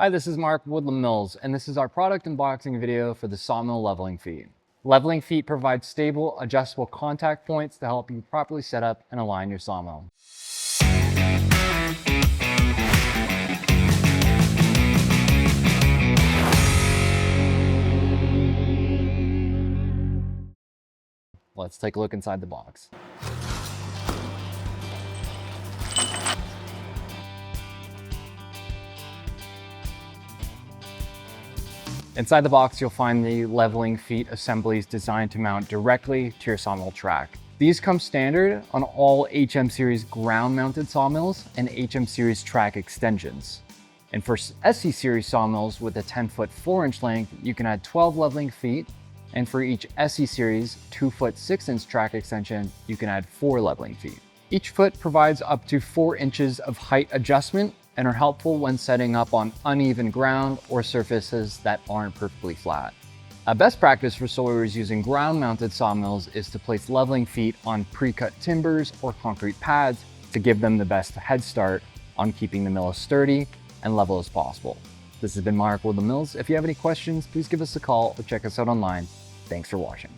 Hi, this is Mark Woodland Mills, and this is our product unboxing video for the Sawmill leveling feet. Leveling feet provide stable, adjustable contact points to help you properly set up and align your sawmill. Let's take a look inside the box. Inside the box, you'll find the leveling feet assemblies designed to mount directly to your sawmill track. These come standard on all HM Series ground-mounted sawmills and HM Series track extensions. And for SC Series sawmills with a 10-foot 4-inch length, you can add 12 leveling feet, and for each SC Series 2-foot 6-inch track extension, you can add 4 leveling feet. Each foot provides up to 4 inches of height adjustment and are helpful when setting up on uneven ground or surfaces that aren't perfectly flat. A best practice for sawyers using ground-mounted sawmills is to place leveling feet on pre-cut timbers or concrete pads to give them the best head start on keeping the mill as sturdy and level as possible. This has been Mark with the Mills. If you have any questions, please give us a call or check us out online. Thanks for watching.